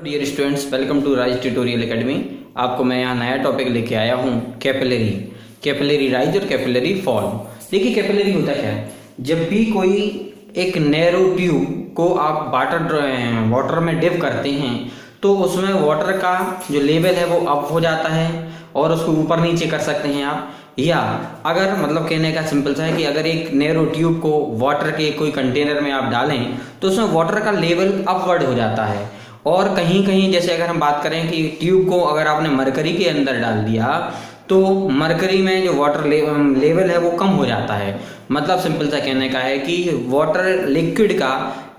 Dear students, welcome to Rise Tutorial Academy. आपको मैं यहाँ नया टॉपिक लेके आया हूँ, कैपिलरी राइज और कैपिलरी फॉल। देखिए कैपिलरी होता क्या है, जब भी कोई एक नैरो ट्यूब को आप वाटर में डिप करते हैं तो उसमें वाटर का जो लेवल है वो अप हो जाता है और उसको ऊपर नीचे कर सकते हैं आप। या अगर मतलब कहने का सिंपल सा है कि अगर एक नैरो ट्यूब को वाटर के कोई कंटेनर में आप डालें तो उसमें वाटर का लेवल अपवर्ड हो जाता है। और कहीं कहीं जैसे अगर हम बात करें कि ट्यूब को अगर आपने मरकरी के अंदर डाल दिया तो मरकरी में जो वाटर लेवल है वो कम हो जाता है। मतलब सिंपल सा कहने का है कि वाटर लिक्विड का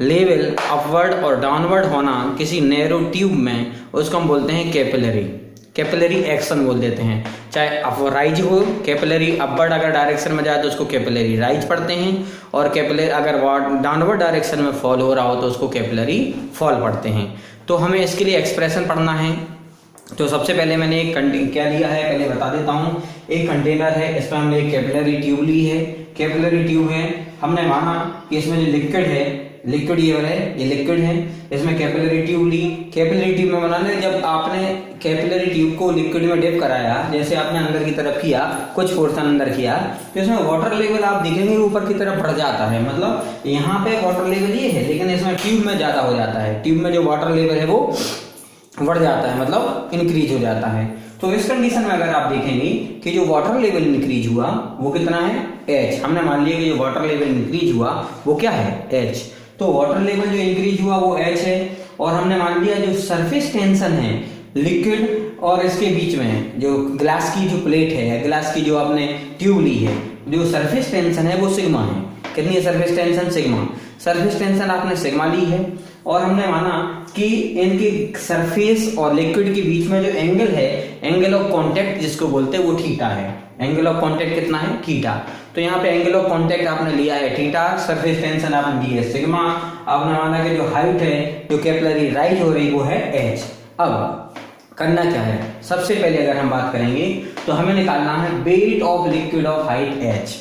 लेवल अपवर्ड और डाउनवर्ड होना किसी नैरो ट्यूब में, उसको हम बोलते हैं कैपिलरी एक्शन बोल देते हैं। चाहे अप राइज हो, कैपिलरी अपवर्ड अगर डायरेक्शन में जाए तो उसको कैपिलरी राइज पढ़ते हैं, और कैपिलरी अगर डाउनवर्ड डायरेक्शन में फॉल हो रहा हो तो उसको कैपिलरी फॉल पढ़ते हैं। तो हमें इसके लिए एक्सप्रेशन पढ़ना है। तो सबसे पहले मैंने एक क्या लिया है पहले बता देता हूँ। एक कंटेनर है, इसमें हमने एक कैपिलरी ट्यूब ली है। कैपिलरी ट्यूब है, हमने माना कि इसमें जो लिक्विड है, लिक्विड ये वाला है, ये लिक्विड है, इसमें कैपिलरी ट्यूब ली। कैपिलरी ट्यूब में बनाने जब आपने कैपिलरी ट्यूब को लिक्विड में डिप कराया, जैसे आपने अंदर की तरफ किया, कुछ पोर्शन अंदर किया, तो इसमें वाटर लेवल आप देखेंगे ऊपर की तरफ बढ़ जाता है। मतलब यहाँ पे वाटर लेवल ये है, लेकिन इसमें ट्यूब में ज्यादा हो जाता है। ट्यूब में जो वाटर लेवल है वो बढ़ जाता है, मतलब इंक्रीज हो जाता है। तो इस कंडीशन में अगर आप देखेंगे कि जो वाटर लेवल इंक्रीज हुआ वो कितना है, H। हमने मान लिया कि जो वाटर लेवल इंक्रीज हुआ वो क्या है, H। तो वाटर लेवल जो इंक्रीज हुआ वो H है। और हमने मान लिया जो सरफेस टेंशन है लिक्विड और इसके बीच में जो ग्लास की जो प्लेट है, ग्लास की जो आपने ट्यूब ली है, जो सरफेस टेंशन है वो सिग्मा है। कितनी है surface tension, sigma. Surface tension आपने सिग्मा ली है। और हमने माना कि इनकी सरफेस और लिक्विड के बीच में जो एंगल है, एंगल ऑफ कांटेक्ट जिसको बोलते हैं, वो थीटा है। एंगल ऑफ कांटेक्ट कितना है, थीटा। तो यहाँ पे एंगल ऑफ कांटेक्ट आपने लिया है थीटा, सरफेस टेंशन आपने दी है सिग्मा। आपने माना कि जो हाइट है जो कैपिलरी राइज हो रही वो है H। अब करना क्या है, सबसे पहले अगर हम बात करेंगे तो हमें निकालना है weight of liquid of height H।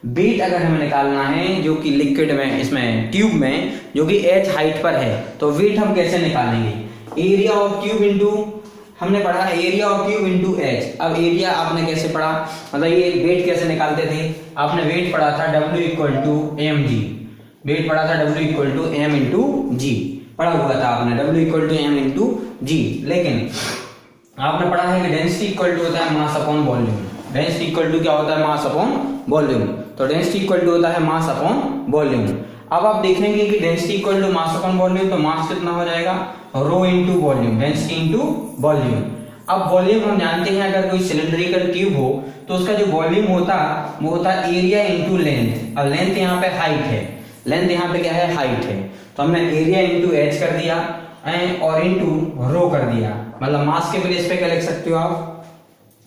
Weight अगर हमें निकालना है जो कि लिक्विड में, इसमें ट्यूब में जो कि H हाइट पर है, तो वेट हम कैसे निकालेंगे, एरिया ऑफ ट्यूब इनटू, हमने पढ़ा है area of tube into H। अब एरिया आपने कैसे पढ़ा, मतलब ये वेट कैसे निकालते थे, आपने वेट पढ़ा था W equal to mg, weight पढ़ा था W equal to m into g, पढ़ा हुआ था आपने W equal to m into g। लेकिन आपने पढ़ा है कि डेंसिटी इक्वल टू होता है mass upon volume. Density equal to क्या होता है, मास अपॉन वॉल्यूम। तो डेंसिटी इक्वल टू होता है मास अपॉन वॉल्यूम। अब आप देखेंगे कि density equal to mass upon volume, तो मास कितना हो जाएगा, rho into volume, density into volume. अब वॉल्यूम हम जानते हैं, अगर कोई सिलिंड्रिकल ट्यूब हो तो उसका जो वॉल्यूम होता वो होता एरिया इनटू लेंथ। अब लेंथ यहाँ पे हाइट है, लेंथ यहाँ पे क्या है, हाइट है। तो हमने एरिया इनटू H कर दिया और इनटू रो कर दिया। मतलब मास के प्लेस पे क्या लिख सकते हो आप,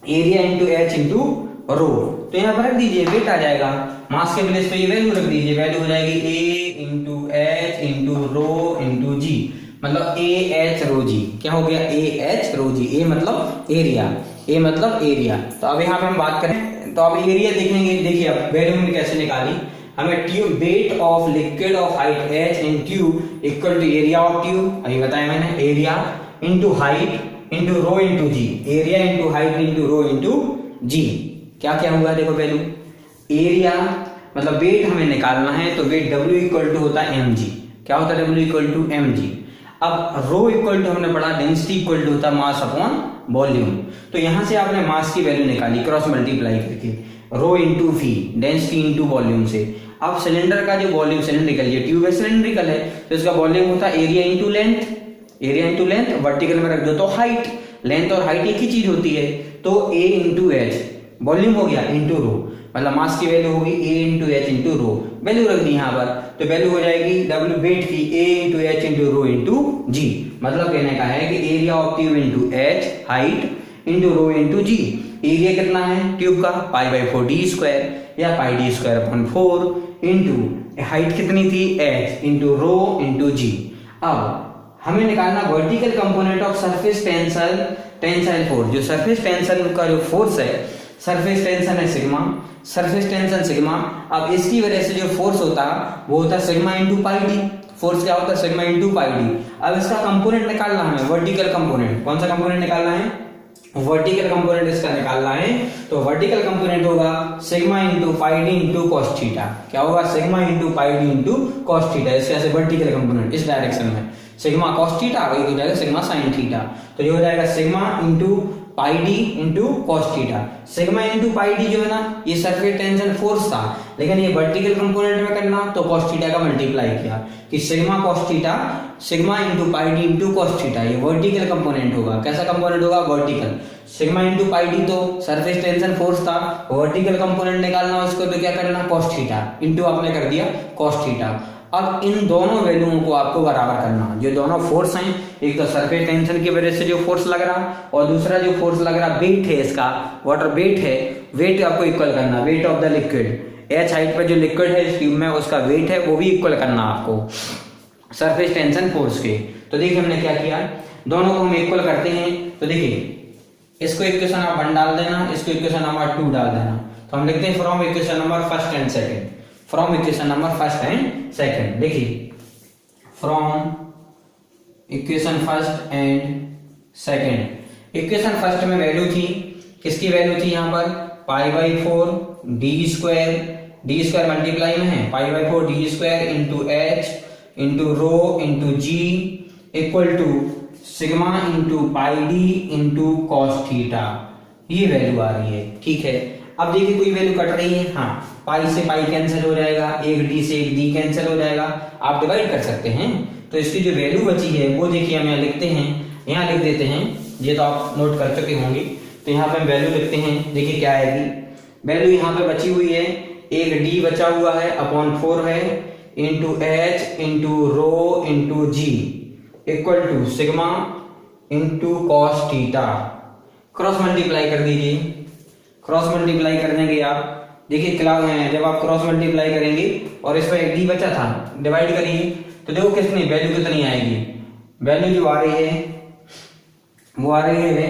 एरिया इनटू H इनटू रो। तो यहाँ पर रख दीजिए, वेट आ जाएगा। मास के प्लेस पे ये वैल्यू रख दीजिए, वैल्यू हो जाएगी A into H into rho into G, मतलब AH रो G। क्या हो गया, AH रो G। A मतलब एरिया, A मतलब एरिया। तो अब यहाँ पे हम बात करें तो अब एरिया देखेंगे। देखिए अब वैल्यू हमने कैसे निकाली, हमें tube weight of liquid of height H in tube equal to area of tube, अभी बताया मैंने, area into height into rho into G, area into height into rho into G। क्या क्या हुआ देखो वैल्यू, एरिया मतलब वेट हमें निकालना है तो वेट W इक्वल टू होता है mg। क्या होता है W इक्वल टू mg। अब रो इक्वल टू हमने पढ़ा डेंसिटी इक्वल टू होता है मास अपॉन वॉल्यूम। तो यहां से आपने मास की वैल्यू निकाली क्रॉस मल्टीप्लाई करके, rho into v, density into volume से। अब सिलेंडर का जो वॉल्यूम, सिलेंड्रिकल, ये ट्यूब है सिलेंड्रिकल है, तो इसका वॉल्यूम होता है area into length, area into length, vertical में रख दो तो हाइट। लेंथ और हाइट एक ही चीज होती है, तो A इंटू H वॉल्यूम हो गया इंटू रो, मतलब मास की वैल्यू होगी A into H into rho, value रख दी यहाँ पर, तो वैल्यू हो जाएगी W वेट की A into H into rho into G। मतलब कहने का है कि area of tube into H height into rho into G। Area कितना है ट्यूब का, π/4 d स्क्वायर या πd square upon 4 into height कितनी थी H into rho into G। अब हमें निकालना vertical component of surface tensile force. जो सरफेस टेंशन का जो फोर्स है, सरफेस टेंशन है सिग्मा, सरफेस टेंशन सिग्मा। अब इसकी वजह से जो फोर्स होता है वो होता है sigma into pi D. Force क्या होता है सिग्मा इंटू पाई डी। अब इसका कंपोनेंट निकालना है वर्टिकल कंपोनेंट। कौन सा कंपोनेंट निकालना है? वर्टिकल कंपोनेंट इसका निकालना है। तो वर्टिकल कंपोनेंट होगा sigma into pi D into cos theta. क्या होगा? Sigma into pi D into cos theta. इसके ऐसे वर्टिकल कंपोनेंट इस डायरेक्शन में सिग्मा कॉस थीटा, वही हो जाएगा सिग्मा साइन थीटा। तो ये हो जाएगा sigma into pi D into cos theta. Sigma into pi D जो है ना ये सरफेस टेंशन फोर्स था, लेकिन ये वर्टिकल कंपोनेंट में करना तो कॉस थीटा का मल्टीप्लाई किया कि sigma cos theta sigma into pi D into cos theta. ये वर्टिकल कंपोनेंट होगा। कैसा कंपोनेंट होगा? Vertical. Sigma into pi D तो सरफेस टेंशन फोर्स था, वर्टिकल कंपोनेंट निकालना उसको तो क्या करना? कॉस थीटा इंटू आपने कर दिया कॉस थीटा। अब इन दोनों वैल्यूओं को आपको बराबर करना। जो दोनों फोर्स हैं, एक तो सरफेस टेंशन की वजह से जो फोर्स लग रहा और दूसरा जो फोर्स लग रहा वेट है, इसका वाटर वेट है, वेट आपको इक्वल करना। Weight of the liquid, H height पर जो लिक्विड है इस ट्यूब में उसका वेट है वो भी इक्वल करना आपको सरफेस टेंशन फोर्स के। तो देखिए हमने क्या किया, दोनों को हम इक्वल करते हैं। तो देखिए इसको इक्वेशन नंबर 1 डाल देना, इसको इक्वेशन नंबर 2 डाल देना। तो हम लिखते हैं from equation number first and second. From equation number first and second. देखिए from equation first and second. Equation first में वैल्यू थी, किसकी वैल्यू थी? यहाँ पर pi by 4 D square multiply में है pi by 4 D square into H into rho into G equal to sigma into pi D into cos theta. ये value आ रही है। ठीक है, अब देखिए कोई वैल्यू कट रही है। हाँ, पाई से पाई कैंसिल हो जाएगा, एक डी से एक डी कैंसिल हो जाएगा, आप डिवाइड कर सकते हैं। तो इसकी जो वैल्यू बची है वो देखिए हम यहाँ लिखते हैं, यहाँ लिख देते हैं। ये तो आप नोट कर चुके होंगे। तो यहाँ पे हम वैल्यू लिखते हैं। देखिए क्या आएगी वैल्यू, यहाँ पे बची हुई है एक डी बचा हुआ है अपॉन 4 है into H into rho into G equal to sigma into cos theta. Cross multiply कर दीजिए। क्रॉस मल्टीप्लाई करने के आप देखिए क्लास है, जब आप क्रॉस मल्टीप्लाई करेंगे और इसमें एक डी बचा था, डिवाइड करिए तो देखो कितनी वैल्यू कितनी आएगी। वैल्यू जो आ रही है वो आ रही है,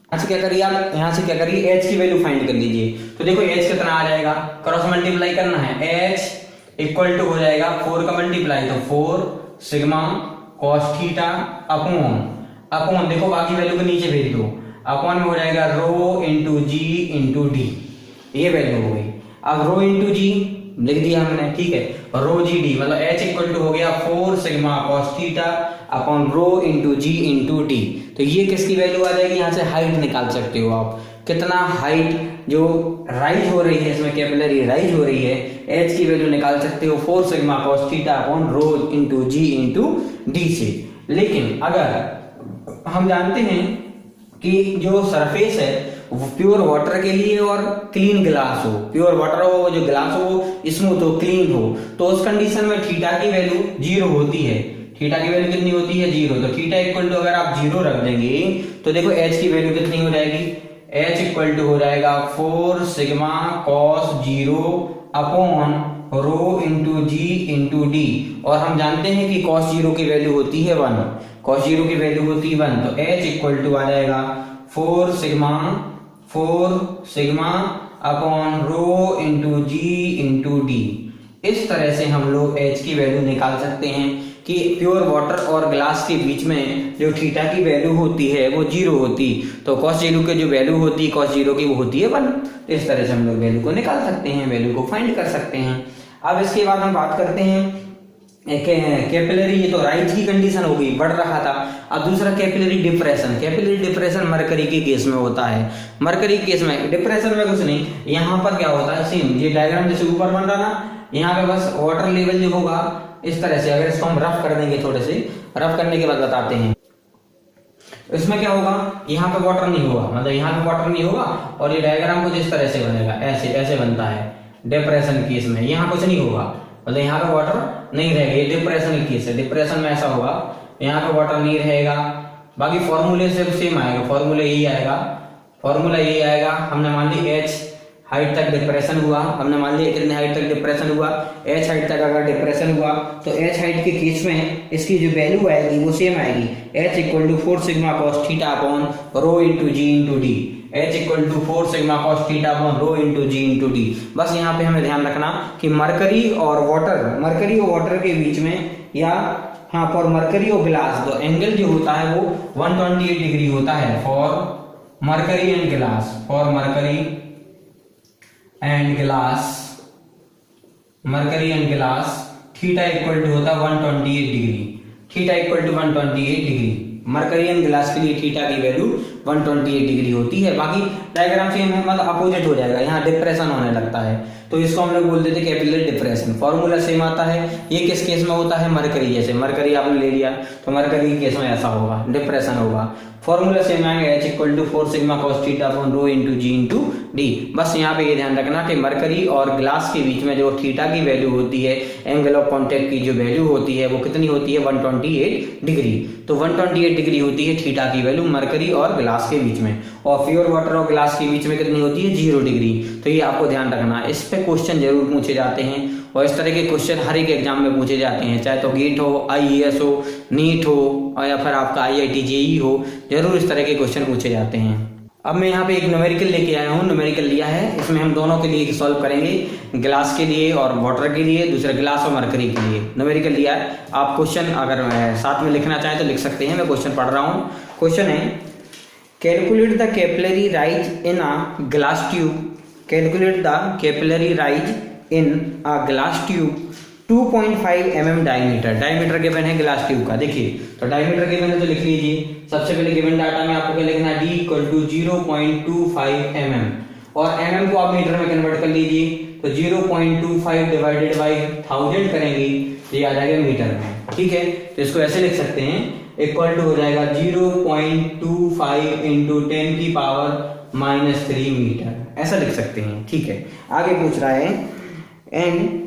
यहाँ से क्या करिए आप, यहाँ से क्या करिए एच की वैल्यू फाइंड कर लीजिए। तो देखो एच कितना आ जाएगा, क्रॉस मल्टीप्लाई करना है, एच इक्वल टू हो जाएगा 4 का मल्टीप्लाई तो 4 सिग्मा कॉस थीटा अपॉन देखो बाकी वैल्यू को नीचे भेज दो, अपॉन में हो जाएगा रो इंटू जी इंटू डी। ये वैल्यू हो गई। अब रो इंटू जी लिख दिया हमने। ठीक है, रो जी डी मतलब एच इक्वल टू हो गया 4 sigma cos theta upon rho into जी इंटू डी। तो ये किसकी वैल्यू आ जाएगी? यहाँ से हाइट निकाल सकते हो आप, कितना हाइट जो राइज हो रही है, इसमें कैपिलरी राइज हो रही है, एच की वैल्यू निकाल सकते हो 4 sigma cos theta upon rho into जी इंटू डी से। लेकिन अगर हम जानते हैं कि जो सरफेस है वो प्योर वाटर के लिए और क्लीन ग्लास हो, प्योर वाटर हो, जो ग्लास हो स्मूथ हो, क्लीन हो, तो उस कंडीशन में थीटा की वैल्यू 0 होती है। थीटा की वैल्यू कितनी होती है? 0। तो थीटा इक्वल टू अगर आप 0 रख देंगे तो देखो एच की वैल्यू कितनी हो जाएगी? एच इक्वल टू हो जाएगा 4 sigma cos 0 upon rho into जी इंटू डी। और हम जानते हैं कि कॉस 0 की वैल्यू होती है 1, कॉस 0 की वैल्यू होती है 1। तो एच इक्वल टू आ जाएगा 4 सिग्मा अपॉन रो इंटू जी इंटू डी। इस तरह से हम लोग एच की वैल्यू निकाल सकते हैं कि प्योर वाटर और ग्लास के बीच में जो थीटा की वैल्यू होती है वो 0 होती, तो कॉस 0 की जो वैल्यू होती है कॉस 0 की वो होती है 1। तो इस तरह से हम लोग वैल्यू को निकाल सकते हैं, वैल्यू को फाइंड कर सकते हैं। अब इसके बाद हम बात करते हैं कैपिलरी, ये तो राइज की कंडीशन हो गई, बढ़ रहा था। अब दूसरा capillary depression. Capillary depression mercury के केस में होता है। मरकरी केस में डिप्रेशन में कुछ नहीं, यहाँ पर क्या होता है सेम ये डायग्राम जैसे ऊपर बन रहा ना, यहाँ पे बस वाटर लेवल जो होगा इस तरह से, अगर इसको हम रफ कर देंगे, थोड़े से रफ करने के बाद बताते हैं इसमें क्या होगा। यहाँ पे वाटर नहीं होगा, मतलब यहाँ पे वाटर नहीं होगा और ये डायग्राम कुछ इस तरह से बनेगा, ऐसे ऐसे बनता है डिप्रेशन केस में। यहाँ कुछ नहीं होगा, मतलब यहाँ पे वाटर नहीं रहेगा, ये डिप्रेशन केस है। डिप्रेशन में ऐसा होगा, यहाँ पे वाटर नहीं रहेगा। बाकी फॉर्मूले से सेम आएगा, फॉर्मूला यही आएगा, हमने मान ली एच हाइट तक डिप्रेशन हुआ, हमने मान लिया कितने हाइट तक डिप्रेशन हुआ, h हाइट तक अगर डिप्रेशन हुआ तो h हाइट के केस में इसकी जो वैल्यू आएगी वो सेम आएगी, h equal to 4 sigma cos theta upon rho into ji into D, h equal to 4 sigma cos theta upon rho into ji into D. बस यहाँ पे हमें ध्यान रखना कि मरकरी और वाटर के बीच में, या हाँ फॉर मरकरी और ग्लास तो एंगल जो होता है वो 128 डिग्री होता है for mercury and glass, for mercury and glass theta equal to होता है 128 degree, theta equal to 128 degree. Mercury and glass के लिए थीटा की वैल्यू 128 डिग्री होती है। बाकी डायग्राम से मतलब अपोजिट हो जाएगा, यहाँ डिप्रेशन होने लगता है तो इसको हम लोग बोलते थे कैपिलरी डिप्रेशन। फॉर्मूला सेम आता है, ये किस केस में होता है, मरकरी, जैसे मरकरी आपने ले लिया तो मरकरी के केस में ऐसा होगा, डिप्रेशन होगा। फॉर्मूला सेम आएगा, h equal to 4 sigma cos theta upon rho into ji into D. बस यहाँ पे ये ध्यान रखना कि मरकरी और ग्लास के बीच में जो थीटा की वैल्यू होती है, एंगल ऑफ कॉन्टैक्ट की जो वैल्यू होती है वो कितनी होती है, 128 डिग्री। तो 128 डिग्री होती है थीटा की वैल्यू मरकरी और ग्लास के बीच में, और प्योर वाटर और ग्लास के बीच में कितनी होती है, 0 डिग्री। तो ये आपको ध्यान रखना है, इस पे क्वेश्चन जरूर पूछे जाते हैं और इस तरह के क्वेश्चन हर एक एग्जाम में पूछे जाते हैं, चाहे तो गेट हो, IAS हो, नीट हो और या फिर आपका IIT JEE हो, जरूर इस तरह के क्वेश्चन पूछे जाते हैं। अब मैं यहाँ पे एक न्यूमेरिकल लेके आया हूँ, न्यूमेरिकल लिया है, इसमें हम दोनों के लिए सॉल्व करेंगे, ग्लास के लिए और वाटर के लिए, दूसरा ग्लास और मरकरी के लिए न्यूमेरिकल लिया है। आप क्वेश्चन अगर साथ में लिखना चाहें तो लिख सकते हैं, मैं क्वेश्चन पढ़ रहा हूँ। क्वेश्चन है, calculate the capillary rise in a glass tube, calculate the capillary rise in a glass tube 2.5 mm diameter. Diameter given है ग्लास ट्यूब का, देखिए तो डायमीटर गिवन है तो लिख लीजिए। सबसे पहले गिवन डाटा में आपको क्या लिखना है, d इक्वल टू 0.25 mm, और mm को आप मीटर में कन्वर्ट कर लीजिए तो 0.25 डिवाइडेड बाई 1000 करेंगे तो ये आ जाएगा मीटर में, ठीक है। तो इसको ऐसे लिख सकते हैं, इक्वल टू हो जाएगा 0.25 इंटू 10 की पावर -3 मीटर, ऐसा लिख सकते हैं, ठीक है। आगे पूछ रहा है एंड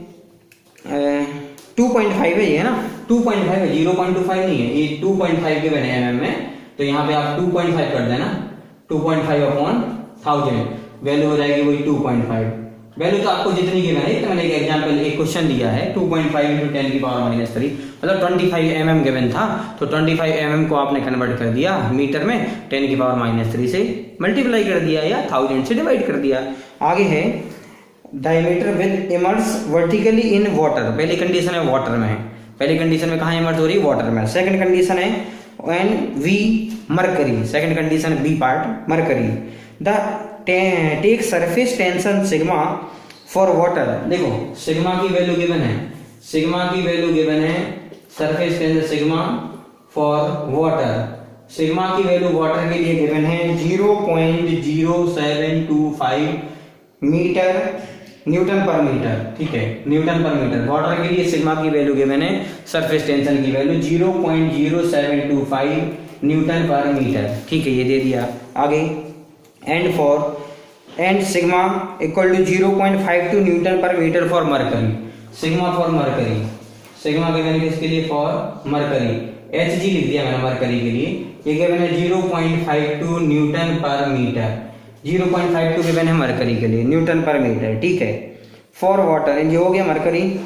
2.5 है ये ना, 2.5 है, 0.25 नहीं है, ये 2.5 के बने mm में, तो यहाँ पे आप 2.5 कर देना, 2.5 अपॉन 1000 वैल्यू हो जाएगी वही 2.5। वैल्यू तो आपको जितनी गिवन है, तो मैंने एक एग्जांपल एक क्वेश्चन दिया है 2.5 इंटू 10 की पावर -3, मतलब 25 mm गिवन था, तो 25 mm को आपने कन्वर्ट कर दिया मीटर में, 10 की पावर -3 से मल्टीप्लाई कर दिया या 1000 से डिवाइड कर दिया। आगे है diameter with immerse vertically in water, पहली कंडीशन है वाटर में, पहली कंडीशन में कहाँ इमर्स हो रही है, वाटर में। सेकंड कंडीशन है एन वी mercury, second condition B part mercury. The take surface tension sigma for water, देखो सिग्मा की वैल्यू गिवन है, सिग्मा की वैल्यू गिवन है surface tension sigma for water, sigma की वैल्यू वाटर के लिए गिवन है 0.0725 मीटर न्यूटन पर मीटर, ठीक है, न्यूटन पर मीटर। वाटर के लिए सिग्मा की वैल्यू गिवन है, सरफेस टेंशन की वैल्यू 0.0725 न्यूटन पर मीटर, ठीक है, ये दे दिया। आगे and sigma equal to 0.52 newton per metre for mercury, sigma for mercury, sigma given है किसके लिए, फॉर मरकरी, Hg लिख दिया मैंने मरकरी के लिए, ये गिवन है 0.52 न्यूटन पर मीटर, 0.52 गिवन है मरकरी के लिए न्यूटन पर मीटर, ठीक है। फॉर वाटर ये हो गया मरकरी,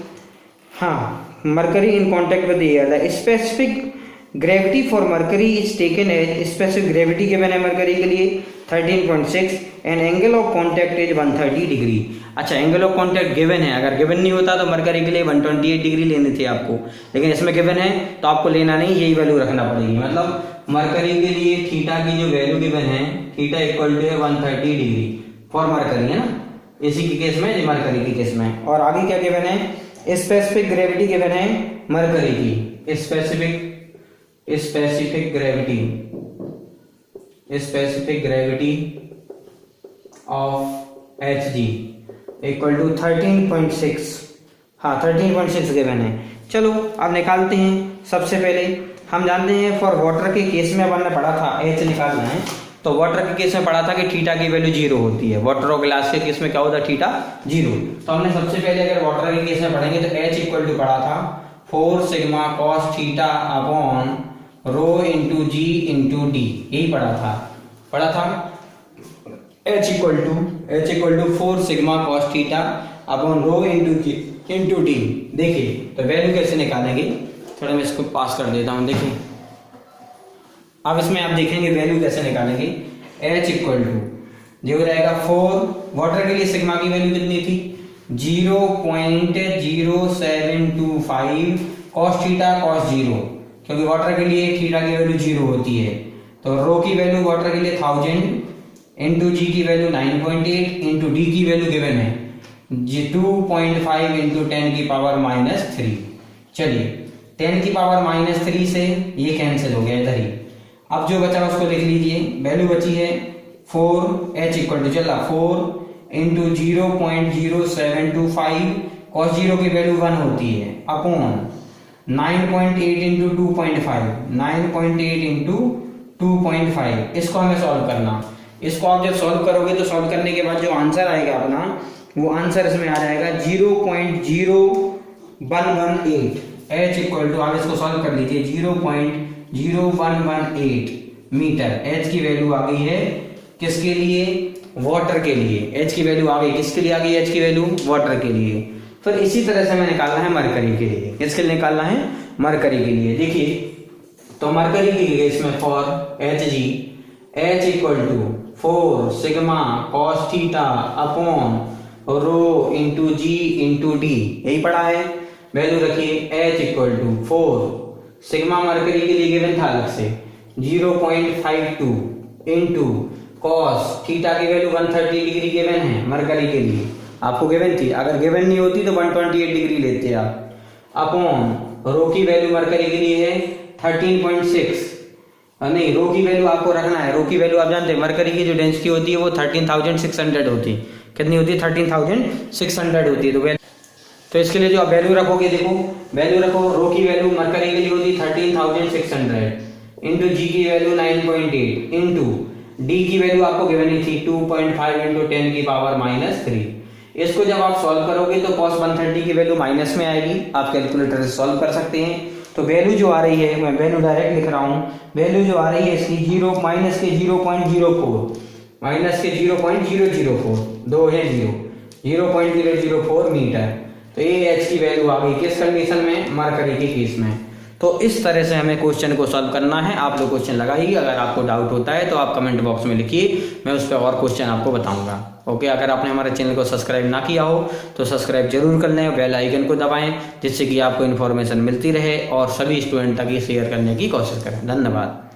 हाँ mercury in contact with air, the specific gravity for mercury is taken as, specific gravity given है मरकरी के लिए 13.6 and angle of contact is 130 degree. अच्छा एंगल ऑफ कांटेक्ट गिवन है, अगर गिवन नहीं होता तो मरकरी के लिए 128 डिग्री लेनी थी आपको, लेकिन इसमें गिवन है तो आपको लेना नहीं, यही वैल्यू रखना पड़ेगी। मतलब मरकरी के लिए थीटा की जो वैल्यू गिवन है, थीटा इक्वल टू है 130 डिग्री फॉर मरकरी, है ना, इसी के केस में, मरकरी के केस में। और आगे क्या गिवन है, स्पेसिफिक ग्रेविटी गिवन है मरकरी की, specific gravity of Hg equal to 13.6, हाँ 13.6 गिवन है। चलो अब निकालते हैं। सबसे पहले हम जानते हैं फॉर वाटर के केस में अपन ने पढ़ा था H निकालना है, तो वाटर के केस में पढ़ा था कि थीटा की वैल्यू 0 होती है, वाटर और ग्लास के केस में क्या होता है, थीटा 0। तो हमने सबसे पहले अगर वाटर के केस में पढ़ेंगे तो H इक्वल टू पढ़ा था 4 sigma cos theta upon rho into जी इंटू डी, यही पढ़ा था H equal to H equal to 4 sigma cos theta upon rho into d. देखिए तो वैल्यू कैसे निकालेंगे, थोड़ा मैं इसको पास कर देता हूँ। देखिए अब इसमें आप देखेंगे वैल्यू कैसे निकालेंगे। H इक्वल टू जो हो जाएगा 4, वाटर के लिए सिग्मा की वैल्यू कितनी थी 0.0725 कॉस थीटा कॉस 0, क्योंकि वाटर के लिए थीटा की वैल्यू 0 होती है। तो रो की वैल्यू वाटर के लिए 1000 इंटू जी की वैल्यू 9.8 इंटू डी की वैल्यू गिवन है 2.5 इंटू 10 की पावर -3। चलिए 10 की पावर -3 से ये कैंसिल हो गया इधर ही। अब जो बचा उसको लिख लीजिए। वैल्यू बची है 4, H इक्वल टू चला 4 इंटू 0.0725 कॉस 0 की वैल्यू 1 होती है अपॉन 9.8 इंटू 2.5, 9.8 इंटू 2.5। इसको हमें सॉल्व करना। इसको आप जब सॉल्व करोगे तो सॉल्व करने के बाद जो आंसर आएगा अपना, वो आंसर इसमें आ जाएगा 0.0118। H इक्वल टू आप इसको सॉल्व कर लीजिए 0.0118 मीटर। H की वैल्यू आ गई है किसके लिए, वाटर के लिए। H की वैल्यू आ गई किसके लिए, आ गई H की वैल्यू वाटर के लिए। फिर इसी तरह से हमें निकालना है मरकरी के लिए। किसके लिए निकालना है, मरकरी के लिए। देखिए तो मरकरी के लिए इसमें for Hg H equal to 4 sigma cos theta upon rho into ji into D, यही पढ़ा है। वैल्यू रखिए H equal to 4 sigma mercury के लिए गिवन था अलग से 0.52 इंटू कॉस थीटा की वैल्यू 130 डिग्री गिवन है मरकरी के लिए, आपको गिवन थी। अगर गिवन नहीं होती तो 128 डिग्री लेते आप। अपॉन रो की वैल्यू मरकरी के लिए है 13.6, नहीं रो की वैल्यू आपको रखना है। रो की वैल्यू आप जानते हैं मरकरी की जो डेंसिटी होती है वो 13,600 होती है। कितनी होती है 13,600 होती है। तो इसके लिए जो आप वैल्यू रखोगे, देखो वैल्यू रखो, रो की वैल्यू मरकरी के लिए होती 13,600 इंटू जी की वैल्यू 9.8 इंटू डी की वैल्यू आपको गिवन ही थी 2.5 इंटू 10 की पावर -3। इसको जब आप सॉल्व करोगे तो cos 130 की वैल्यू माइनस में आएगी। आप कैलकुलेटर से सॉल्व कर सकते हैं। तो वैल्यू जो आ रही है, मैं वैल्यू डायरेक्ट लिख रहा हूँ, वैल्यू जो आ रही है इसकी 0 माइनस के 0.04 माइनस के 0.004, 2 है 0.004 मीटर। तो ये H की वैल्यू आ गई किस कंडीशन में, मरकरी के केस में। तो इस तरह से हमें क्वेश्चन को सॉल्व करना है। आप लोग क्वेश्चन लगाइए, अगर आपको डाउट होता है तो आप कमेंट बॉक्स में लिखिए, मैं उस पर और क्वेश्चन आपको बताऊंगा। ओके, अगर आपने हमारे चैनल को सब्सक्राइब ना किया हो तो सब्सक्राइब जरूर कर लें, बेल आइकन को दबाएं, जिससे कि आपको इन्फॉर्मेशन मिलती रहे और सभी स्टूडेंट तक ये शेयर करने की कोशिश करें। धन्यवाद।